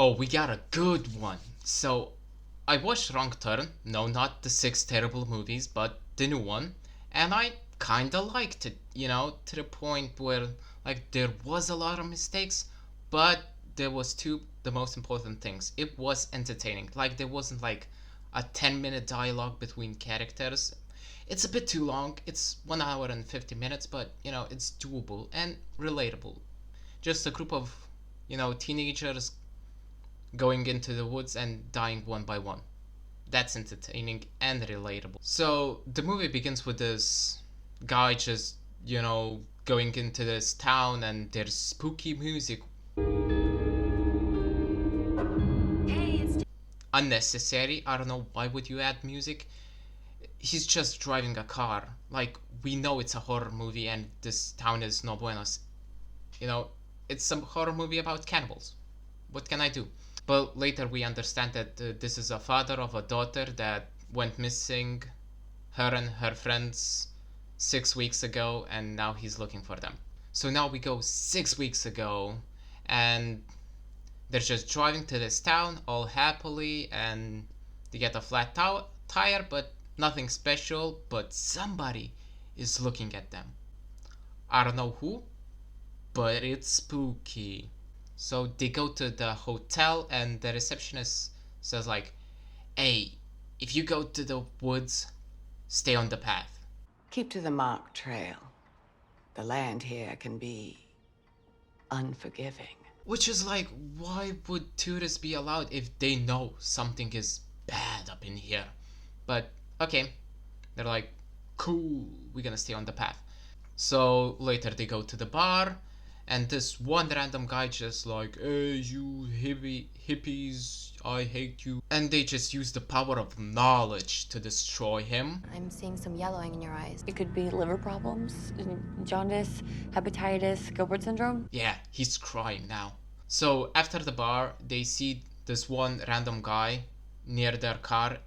Oh, we got a good one. So, I watched Wrong Turn. No, not the six terrible movies, but the new one. And I kinda liked it, to the point where, like, there was a lot of mistakes, but there was the most important things. It was entertaining. Like, there wasn't, like, a 10-minute dialogue between characters. It's a bit too long. It's 1 hour and 50 minutes, but, it's doable and relatable. Just a group of, teenagers going into the woods and dying one by one. That's entertaining and relatable. So the movie begins with this guy just, going into this town and there's spooky music. Unnecessary. I don't know why would you add music. He's just driving a car. Like, we know it's a horror movie and this town is no buenos. You know, it's some horror movie about cannibals. What can I do? But later we understand that this is a father of a daughter that went missing, her and her friends, 6 weeks ago, and now he's looking for them. So now we go 6 weeks ago, and they're just driving to this town all happily, and they get a flat tire, but nothing special, but somebody is looking at them. I don't know who, but it's spooky. So they go to the hotel and the receptionist says like, "Hey, if you go to the woods, stay on the path." Keep to the marked trail. The land here can be unforgiving. Which is like, why would tourists be allowed if they know something is bad up in here? But okay, they're like, cool, we're gonna stay on the path. So later they go to the bar, and this one random guy just like, "Hey, you hippies, I hate you." And they just use the power of knowledge to destroy him. I'm seeing some yellowing in your eyes. It could be liver problems, jaundice, hepatitis, Gilbert syndrome. Yeah, he's crying now. So after the bar, they see this one random guy near their car,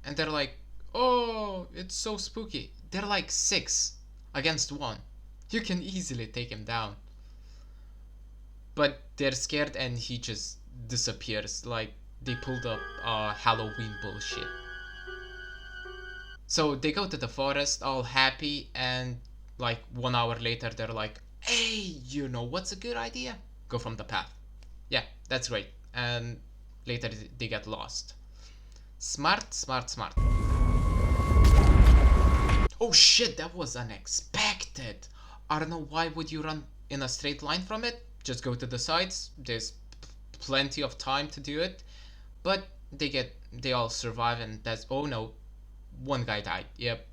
and they're like, "Oh, it's so spooky." They're like 6 against 1. You can easily take him down. But they're scared and he just disappears, like they pulled up Halloween bullshit. So they go to the forest all happy, and like 1 hour later they're like, "Hey, you know what's a good idea? Go from the path." Yeah, that's great. And later they get lost. Smart, smart, smart. Oh shit, that was unexpected. I don't know, why would you run in a straight line from it? Just go to the sides. There's plenty of time to do it. But they all survive, and that's, oh no, one guy died. Yep,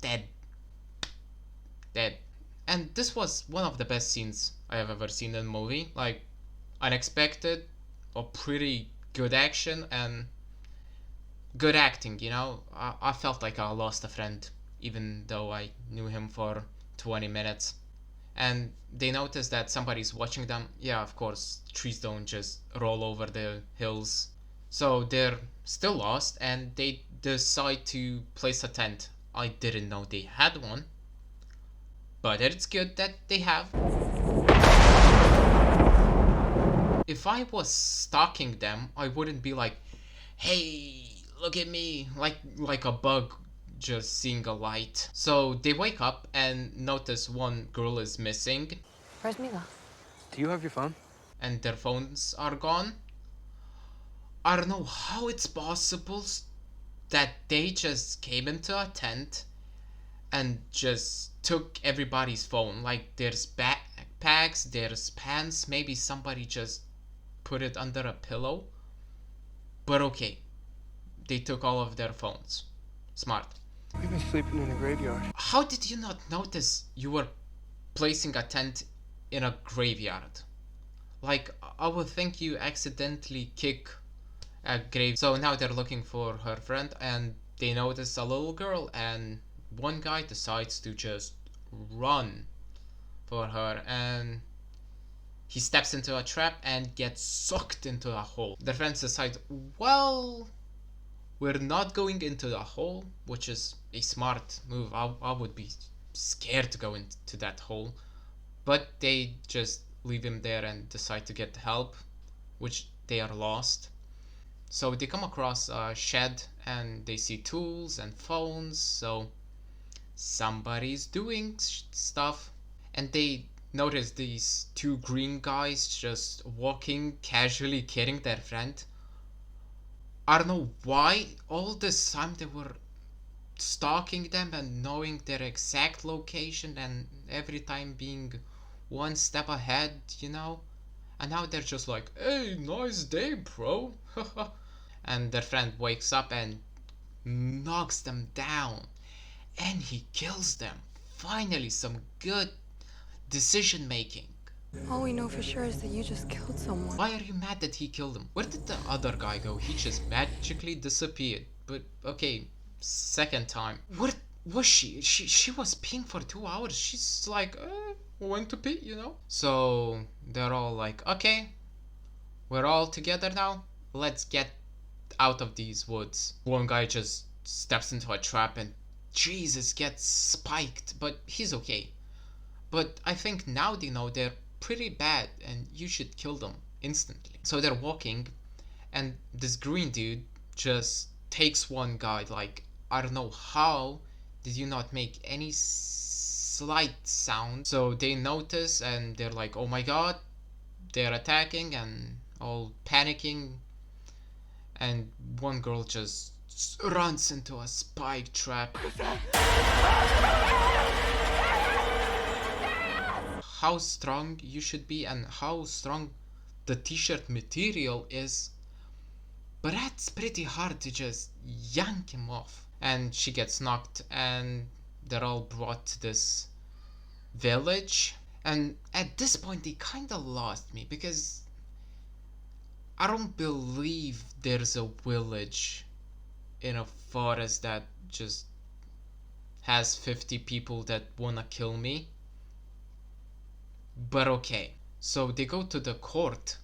dead. Dead. And this was one of the best scenes I have ever seen in a movie. Like, unexpected, or pretty good action, and good acting, I felt like I lost a friend, even though I knew him for 20 minutes. And they notice that somebody's watching them. Yeah, of course, trees don't just roll over the hills. So they're still lost, and they decide to place a tent. I didn't know they had one, but it's good that they have. If I was stalking them, I wouldn't be like, "Hey, look at me," like a bug just seeing a light. So they wake up and notice one girl is missing. Where's Mila? Do you have your phone? And their phones are gone. I don't know how it's possible that they just came into a tent and just took everybody's phone. Like, there's backpacks, there's pants, maybe somebody just put it under a pillow. But okay, they took all of their phones. Smart. We've been sleeping in a graveyard. How did you not notice you were placing a tent in a graveyard? Like, I would think you accidentally kick a grave. So now they're looking for her friend, and they notice a little girl, and one guy decides to just run for her, and he steps into a trap and gets sucked into a hole. Their friends decide, well, we're not going into the hole, which is a smart move. I would be scared to go into that hole. But they just leave him there and decide to get help, which they are lost. So they come across a shed and they see tools and phones, so somebody's doing stuff. And they notice these two green guys just walking casually carrying their friend. I don't know why all this time they were stalking them and knowing their exact location and every time being one step ahead, you know? And now they're just like, hey, nice day, bro. And their friend wakes up and knocks them down. And he kills them. Finally, some good decision making. All we know for sure is that you just killed someone. Why are you mad that he killed him? Where did the other guy go? He just magically disappeared. But okay, second time. Where was she? She was peeing for 2 hours. She's like, went to pee, you know? So they're all like, okay, we're all together now. Let's get out of these woods. One guy just steps into a trap and Jesus gets spiked, but he's okay. But I think now they know they're pretty bad and you should kill them instantly. So they're walking and this green dude just takes one guy. Like, I don't know how did you not make any slight sound. So they notice and they're like, oh my god, they're attacking and all panicking. And one girl just runs into a spike trap. How strong you should be and how strong the t-shirt material is, but that's pretty hard to just yank him off. And she gets knocked and they're all brought to this village. And at this point they kinda lost me because I don't believe there's a village in a forest that just has 50 people that wanna kill me. But okay, so they go to the court.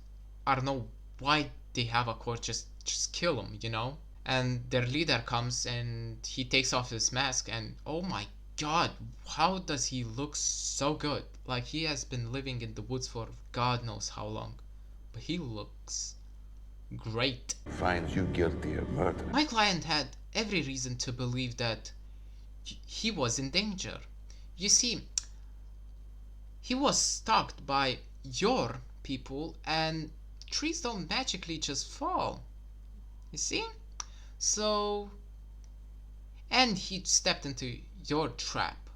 I don't know why they have a court, just kill him, you know? And their leader comes and he takes off his mask and oh my god, how does he look so good? Like he has been living in the woods for God knows how long. But he looks great. Finds you guilty of murder. My client had every reason to believe that he was in danger. You see, he was stalked by your people and trees don't magically just fall. You see? So, and he stepped into your trap,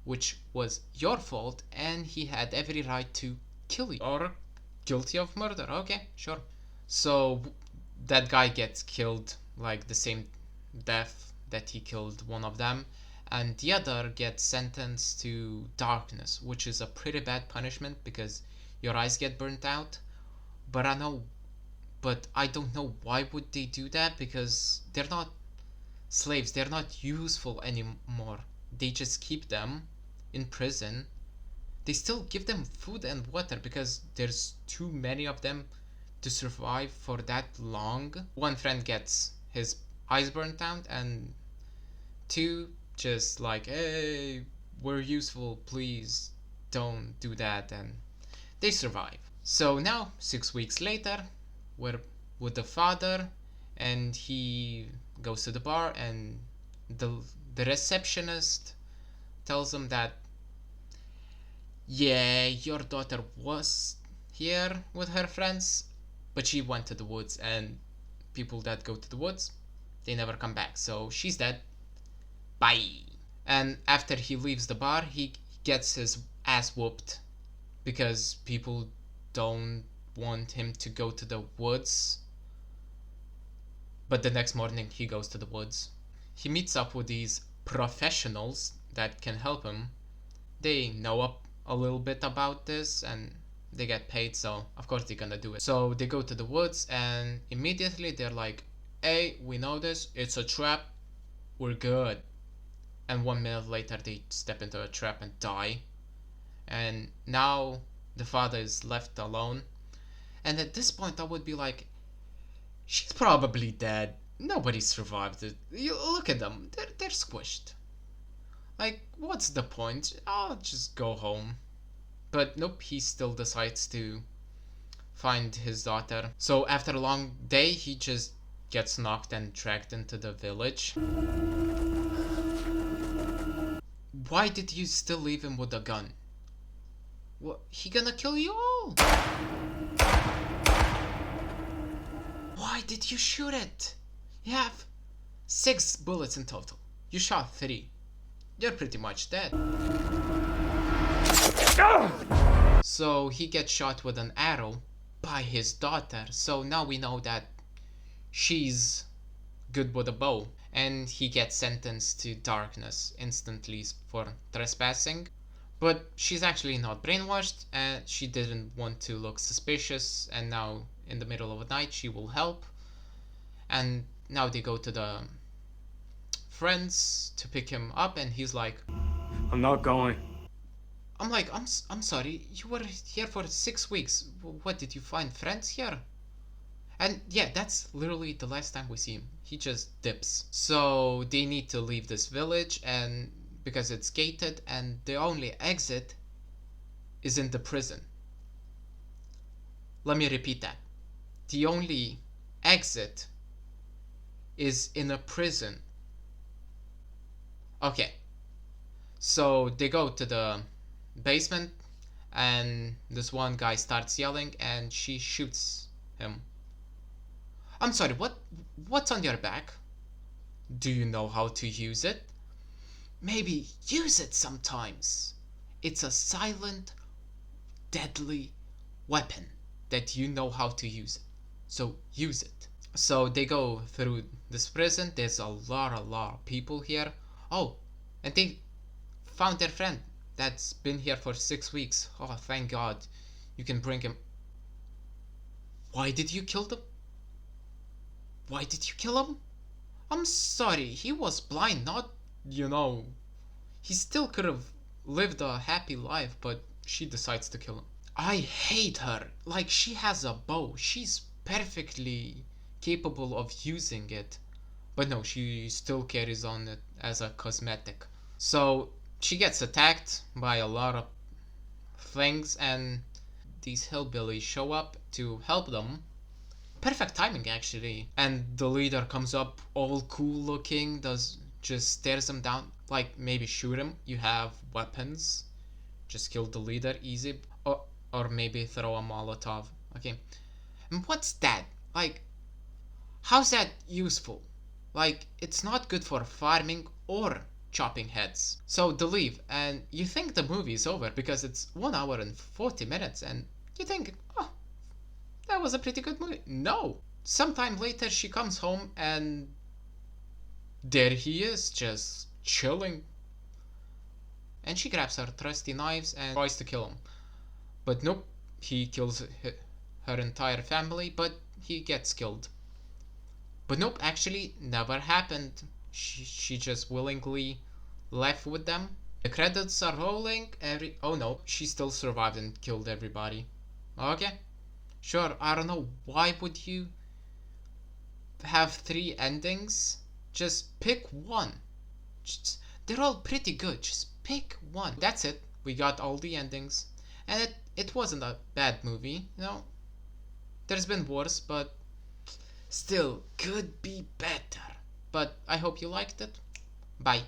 which was your fault, and he had every right to kill you. Or guilty of murder. Okay, sure. So that guy gets killed, like the same death that he killed one of them. And the other gets sentenced to darkness, which is a pretty bad punishment because your eyes get burnt out. But I don't know why would they do that, because they're not slaves, they're not useful anymore. They just keep them in prison. They still give them food and water because there's too many of them to survive for that long. One friend gets his eyes burnt out and two just like, hey, we're useful, please don't do that, and they survive. So now 6 weeks later we're with the father and he goes to the bar and the receptionist tells him that yeah, your daughter was here with her friends but she went to the woods, and people that go to the woods, they never come back, so she's dead. Bye. And after he leaves the bar, he gets his ass whooped because people don't want him to go to the woods. But the next morning he goes to the woods. He meets up with these professionals that can help him. They know a little bit about this and they get paid, so of course they're gonna do it. So they go to the woods and immediately they're like, hey, we know this, it's a trap, we're good. And 1 minute later they step into a trap and die. And now the father is left alone. And at this point I would be like, she's probably dead. Nobody survived it. You look at them, they're squished. Like, what's the point? I'll just go home. But nope, he still decides to find his daughter. So after a long day, he just gets knocked and dragged into the village. Why did you still leave him with a gun? What? He gonna kill you all? Why did you shoot it? You have 6 bullets in total. You shot 3. You're pretty much dead. So he gets shot with an arrow by his daughter. So now we know that she's good with a bow. And he gets sentenced to darkness instantly for trespassing. But she's actually not brainwashed, and she didn't want to look suspicious, and now in the middle of the night she will help. And now they go to the friends to pick him up, and he's like, I'm not going. I'm like, I'm sorry, you were here for 6 weeks. What, did you find friends here? And yeah, that's literally the last time we see him. He just dips. So they need to leave this village, and because it's gated, and the only exit is in the prison. Let me repeat that. The only exit is in a prison. Okay. So they go to the basement, and this one guy starts yelling, and she shoots him. I'm sorry, what's on your back? Do you know how to use it? Maybe use it sometimes. It's a silent, deadly weapon that you know how to use it. So use it. So they go through this prison. There's a lot of people here. Oh, and they found their friend that's been here for 6 weeks. Oh, thank God. You can bring him. Why did you kill them? Why did you kill him? I'm sorry, he was blind, not, he still could have lived a happy life, but she decides to kill him. I hate her. Like, she has a bow. She's perfectly capable of using it. But no, she still carries on it as a cosmetic. So she gets attacked by a lot of things, and these hillbillies show up to help them. Perfect timing, actually. And the leader comes up all cool looking, just stares him down, like maybe shoot him. You have weapons. Just kill the leader, easy. Or maybe throw a Molotov. Okay. And what's that? Like, how's that useful? Like, it's not good for farming or chopping heads. So they leave, and you think the movie is over because it's 1 hour and 40 minutes, and you think, oh, that was a pretty good movie. No. Sometime later she comes home, and there he is, just chilling. And she grabs her trusty knives and tries to kill him. But nope, he kills her entire family, but he gets killed. But nope, actually never happened. She just willingly left with them. The credits are rolling. Oh no, she still survived and killed everybody. Okay, sure, I don't know, why would you have 3 endings? Just pick one. They're all pretty good, just pick one. That's it, we got all the endings. And it wasn't a bad movie, There's been worse, but still could be better. But I hope you liked it. Bye.